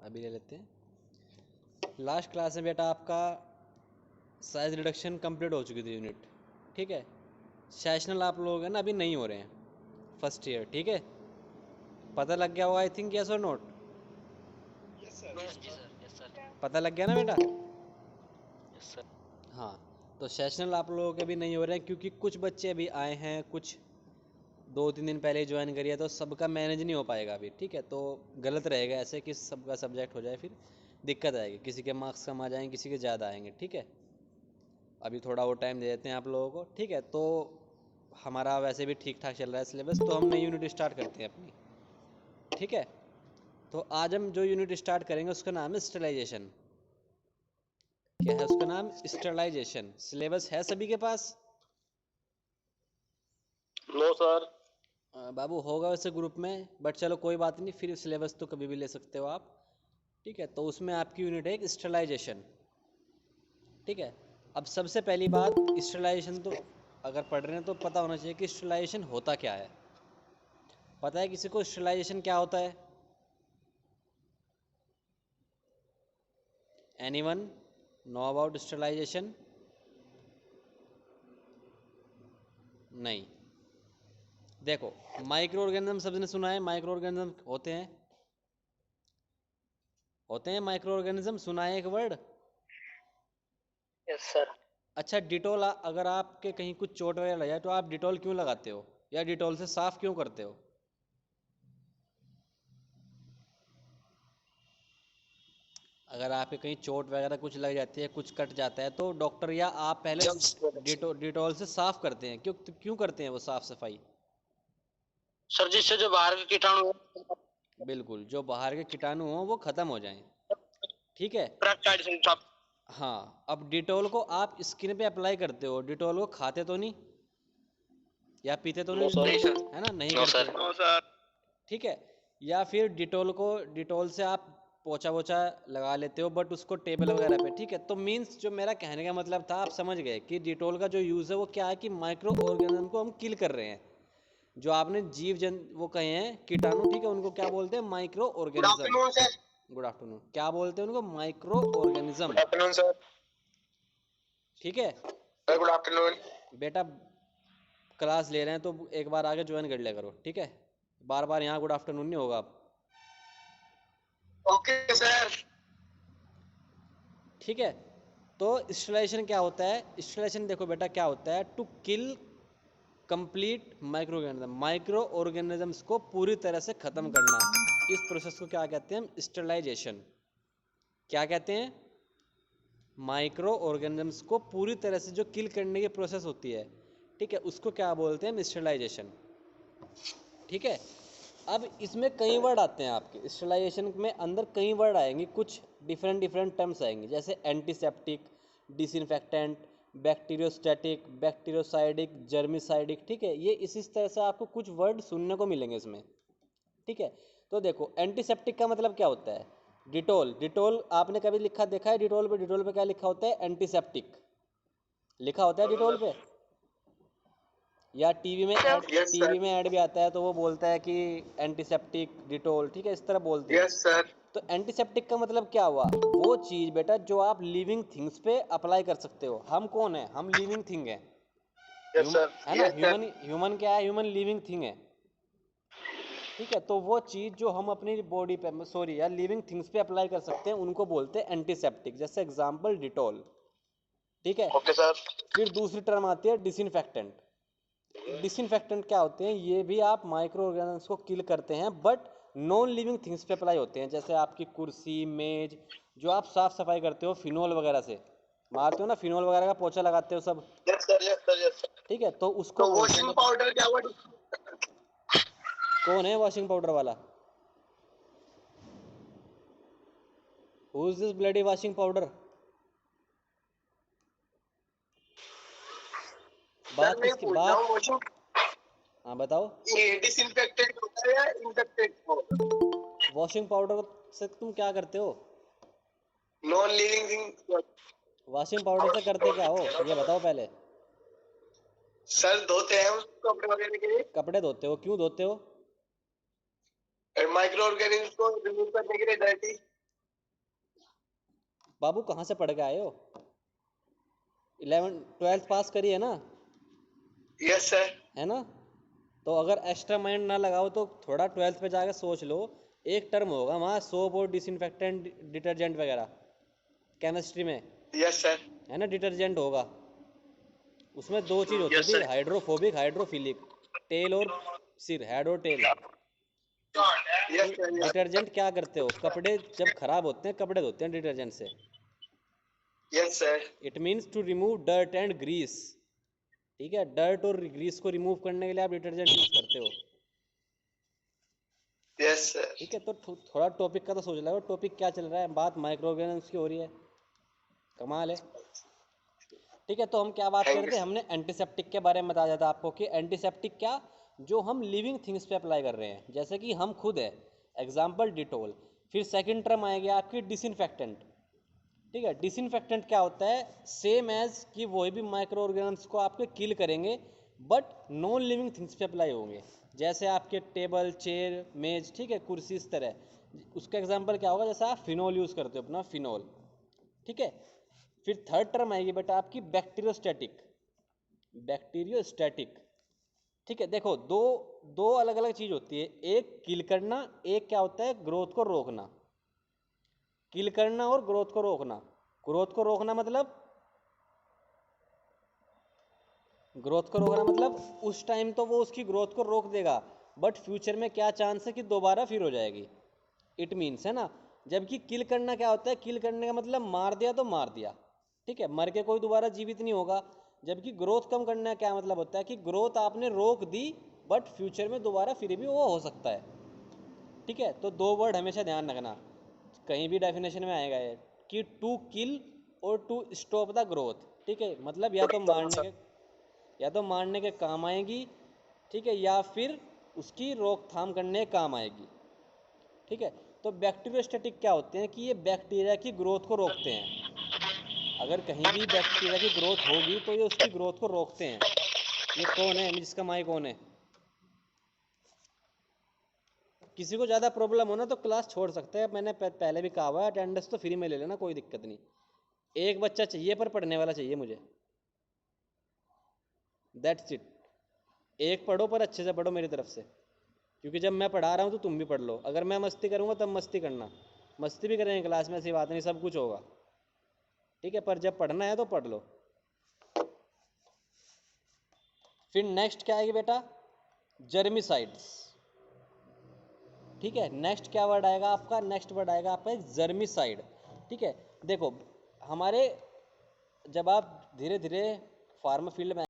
अभी ले लेते हैं। लास्ट क्लास में बेटा आपका साइज रिडक्शन कंप्लीट हो चुकी थी यूनिट, ठीक है। सेशनल आप लोग हैं ना अभी नहीं हो रहे हैं फर्स्ट ईयर, ठीक है। पता लग गया होगा आई थिंक, यस और नोट? Yes sir. पता लग गया ना बेटा? Yes sir. हाँ, तो सेशनल आप लोगों के भी नहीं हो रहे हैं क्योंकि कुछ बच्चे अभी आए हैं, कुछ 2-3 दिन पहले ज्वाइन करिए, तो सबका मैनेज नहीं हो पाएगा अभी, ठीक है। तो गलत रहेगा ऐसे कि सबका सब्जेक्ट हो जाए, फिर दिक्कत आएगी, किसी के मार्क्स कम आ जाएंगे, किसी के ज़्यादा आएंगे, ठीक है। अभी थोड़ा वो टाइम दे देते हैं आप लोगों को, ठीक है। तो हमारा वैसे भी ठीक ठाक चल रहा है सिलेबस, तो हम नई यूनिट स्टार्ट करते हैं अपनी, ठीक है। तो आज हम जो यूनिट स्टार्ट करेंगे उसका नाम है स्टरलाइजेशन। क्या है उसका नाम? स्टरलाइजेशन। सिलेबस है सभी के पास? No sir. बाबू होगा वैसे ग्रुप में, बट चलो कोई बात नहीं, फिर सिलेबस तो कभी भी ले सकते हो आप, ठीक है। तो उसमें आपकी यूनिट है एक स्टरलाइजेशन, ठीक है। अब सबसे पहली बात, स्टरलाइजेशन तो अगर पढ़ रहे हैं तो पता होना चाहिए कि स्टरलाइजेशन होता क्या है। पता है किसी को स्टरलाइजेशन क्या होता है? Anyone know about sterilization? नहीं। देखो, माइक्रो ऑर्गेनिज्म सबने सुना है, माइक्रो ऑर्गेनिज्म होते हैं माइक्रो ऑर्गेनिज्म, सुना है एक वर्ड? Yes sir. अच्छा, डिटोल अगर आपके कहीं कुछ चोट वगैरह लग जाए तो आप डिटोल क्यों लगाते हो, या डिटोल से साफ क्यों करते हो? अगर आपके कहीं चोट वगैरह कुछ लग जाती है, कुछ कट जाता है, तो डॉक्टर या आप पहले डिटोल से साफ करते हैं, क्यों करते हैं वो साफ सफाई? सर जिससे जो बाहर के कीटाणु बिल्कुल, जो बाहर के कीटाणु हो वो खत्म हो जाएं, ठीक है। हाँ, अब डिटोल को आप स्किन पे अप्लाई करते हो, डिटोल को खाते तो नहीं या पीते तो नहीं, है ना, नहीं करते, नो सर। ठीक है। या फिर डिटोल से आप पोछा वोछा लगा लेते हो, बट उसको टेबल वगैरह पे, ठीक है। तो मीन्स जो मेरा कहने का मतलब था, आप समझ गए कि डिटोल का जो यूज़ है वो क्या है कि माइक्रो ऑर्गेनिज्म को हम किल कर रहे हैं। जो आपने जीव जन वो कहे हैं कीटाणु, ठीक है, उनको क्या बोलते हैं? Micro organism. Good afternoon. क्या बोलते हैं उनको? Micro organism, afternoon sir. ठीक है। Good afternoon. बेटा क्लास ले रहे हैं तो एक बार आगे ज्वाइन कर लिया करो, ठीक है। बार बार यहाँ गुड आफ्टरनून नहीं होगा, ओके सर। ठीक है। तो स्टरलाइजेशन क्या होता है? स्टरलाइजेशन देखो बेटा क्या होता है, to kill complete micro organism, micro organisms को पूरी तरह से ख़त्म करना, इस प्रोसेस को क्या कहते हैं हम? स्टरलाइजेशन। क्या कहते हैं? माइक्रो ऑर्गेनिजम्स को पूरी तरह से जो किल करने की प्रोसेस होती है, ठीक है, उसको क्या बोलते हैं? स्टरलाइजेशन, ठीक है। अब इसमें कई वर्ड आते हैं आपके स्टरलाइजेशन में, अंदर कई वर्ड आएंगे, कुछ डिफरेंट टर्म्स आएंगे, जैसे एंटीसेप्टिक, डिसइंफेक्टेंट, बैक्टीरियोस्टैटिक, बैक्टीरियोसाइडिक, जर्मिसाइडिक, ठीक है। ये इसी तरह से आपको कुछ वर्ड सुनने को मिलेंगे इसमें, ठीक है। तो देखो, एंटीसेप्टिक का मतलब क्या होता है? डिटोल, डिटोल आपने कभी लिखा देखा है डिटोल पे? डिटोल पे क्या लिखा होता है? एंटीसेप्टिक लिखा होता है डिटोल पे, या टीवी में ऐड भी आता है तो वो बोलता है कि एंटीसेप्टिक डिटोल, ठीक है, इस तरह बोलते हैं। Yes sir. तो एंटीसेप्टिक का मतलब क्या हुआ? वो चीज़ बेटा जो आप लिविंग थिंग्स पे अप्लाई कर सकते हो। हम कौन है? हम लिविंग थिंग है, यस सर। है ना। ह्यूमन क्या है? ह्यूमन लिविंग थिंग है, ठीक है। तो वो चीज़ जो हम अपनी बॉडी पे, सॉरी यार, लिविंग थिंग्स पे अप्लाई कर सकते हैं, उनको बोलते हैं एंटीसेप्टिक, जैसे एग्जाम्पल डिटोल, ठीक है। Okay sir. फिर दूसरी टर्म आती है डिसइंफेक्टेंट। डिसइंफेक्टेंट क्या होते हैं? ये भी आप माइक्रो ऑर्गेनिज्म को किल करते हैं, बट नॉन लिविंग थिंग्स पे अप्लाई होते हैं, जैसे आपकी कुर्सी, मेज, जो आप साफ सफाई करते हो फिनोल वगैरह से मारते हो ना, फिनोल वगैरह का पोछा लगाते हो सब, yes sir. Yes sir. Yes sir. ठीक है। तो उसको तो बोलते वॉशिंग हैं। पाउडर क्या हुआ? कौन है वॉशिंग पाउडर वाला? Who is this bloody washing powder? Sir बात मैं किसकी पूछ रहा हूँ बात? वॉशिंग हाँ बताओ। ये डिसइंफेक्टेंट होता है या इंफेक्टेंट होता है? वॉशिंग पाउडर से तुम क्या करते हो? Non living thing. Washing powder से करते क्या हो ये बताओ पहले। सर धोते हैं उसको कपड़े वगैरह के लिए। कपड़े धोते हो? क्यों धोते हो? माइक्रो ऑर्गेनिज्म को रिमूव करने के लिए, डर्टी। बाबू कहाँ से पढ़ के आए हो? 12th पास करी है ना? Yes sir. है ना? तो अगर एक्स्ट्रा माइंड ना लगाओ तो थोड़ा 12th पे जाकर सोच लो। एक टर्म होगा वहाँ सोप और डिसइंफेक्टेंट डिटर्जेंट वगैरह, केमिस्ट्री में। Yes sir. है ना? डिटर्जेंट होगा, उसमें दो चीज़ होती यस थी, सर। हाइड्रोफोबिक हाइड्रोफिलिक, टेल और सिर, हेड और टेल। तो यस सर। यस। डिटर्जेंट क्या करते हो, कपड़े जब खराब होते हैं कपड़े धोते हैं डिटर्जेंट से। Yes sir. It means to remove dirt and grease. ठीक है, डर्ट और ग्रीस को रिमूव करने के लिए आप डिटर्जेंट यूज करते हो। Yes sir. ठीक है, तो थोड़ा टॉपिक का तो सोच लो, टॉपिक क्या चल रहा है, बात माइक्रो ऑर्गेनिज्म्स की हो रही है। कमाल है। ठीक है, तो हम क्या बात कर थैंक रहे यू थे, सर। हमने एंटीसेप्टिक के बारे में बताया था आपको कि एंटीसेप्टिक क्या, जो हम लिविंग थिंग्स पे अप्लाई कर रहे हैं, जैसे कि हम खुद है, एग्जाम्पल डिटोल। फिर सेकंड टर्म आएगी आपकी डिसइंफेक्टेंट। ठीक है, डिसइंफेक्टेंट क्या होता है, सेम एज कि वही भी माइक्रो ऑर्गेनिज्म्स को आपके किल करेंगे, बट नॉन लिविंग थिंग्स पे अप्लाई होंगे, जैसे आपके टेबल चेयर मेज, ठीक है, कुर्सी, इस तरह। उसका एग्जाम्पल क्या होगा, जैसे आप फिनोल यूज़ करते हो, अपना फिनोल। ठीक है, फिर थर्ड टर्म आएगी बेटा आपकी बैक्टीरियोस्टैटिक। बैक्टीरियोस्टैटिक, ठीक है, देखो दो दो अलग अलग चीज़ होती है, एक किल करना, एक क्या होता है ग्रोथ को रोकना। किल करना और ग्रोथ को रोकना। ग्रोथ को रोकना मतलब, ग्रोथ को रोकना मतलब उस टाइम तो वो उसकी ग्रोथ को रोक देगा, बट फ्यूचर में क्या चांस है कि दोबारा फिर हो जाएगी। इट मीन्स, है ना। जबकि किल करना क्या होता है, किल करने का मतलब मार दिया तो मार दिया, ठीक है, मर के कोई दोबारा जीवित नहीं होगा। जबकि ग्रोथ कम करना क्या मतलब होता है कि ग्रोथ आपने रोक दी, बट फ्यूचर में दोबारा फिर भी वो हो सकता है। ठीक है, तो दो वर्ड हमेशा ध्यान रखना, कहीं भी डेफिनेशन में आएगा ये, कि टू किल और टू स्टॉप द ग्रोथ। ठीक है, मतलब या तो मारने के काम आएगी, ठीक है, या फिर उसकी रोकथाम करने के काम आएगी। ठीक है, तो बैक्टीरियोस्टैटिक क्या होते हैं कि ये बैक्टीरिया की ग्रोथ को रोकते हैं। अगर कहीं भी बैक्टीरिया की ग्रोथ होगी तो ये उसकी ग्रोथ को रोकते हैं। ये कौन है जिसका माइक ऑन है? किसी को ज़्यादा प्रॉब्लम हो ना तो क्लास छोड़ सकते हैं, मैंने पहले भी कहा हुआ है, अटेंडेंस तो फ्री में ले लेना, कोई दिक्कत नहीं। एक बच्चा चाहिए पर पढ़ने वाला चाहिए मुझे, दैट्स इट। एक पढ़ो पर अच्छे से पढ़ो मेरी तरफ से, क्योंकि जब मैं पढ़ा रहा हूँ तो तुम भी पढ़ लो। अगर मैं मस्ती करूँगा तब मस्ती करना, मस्ती भी करेंगे क्लास में, ऐसी बात नहीं, सब कुछ होगा। ठीक है, पर जब पढ़ना है तो पढ़ लो। फिर नेक्स्ट क्या आएगी बेटा, जर्मिसाइड्स। ठीक है, नेक्स्ट क्या वर्ड आएगा आपका, नेक्स्ट वर्ड आएगा आपका जर्मिसाइड। ठीक है, देखो हमारे, जब आप धीरे धीरे फार्मा फील्ड में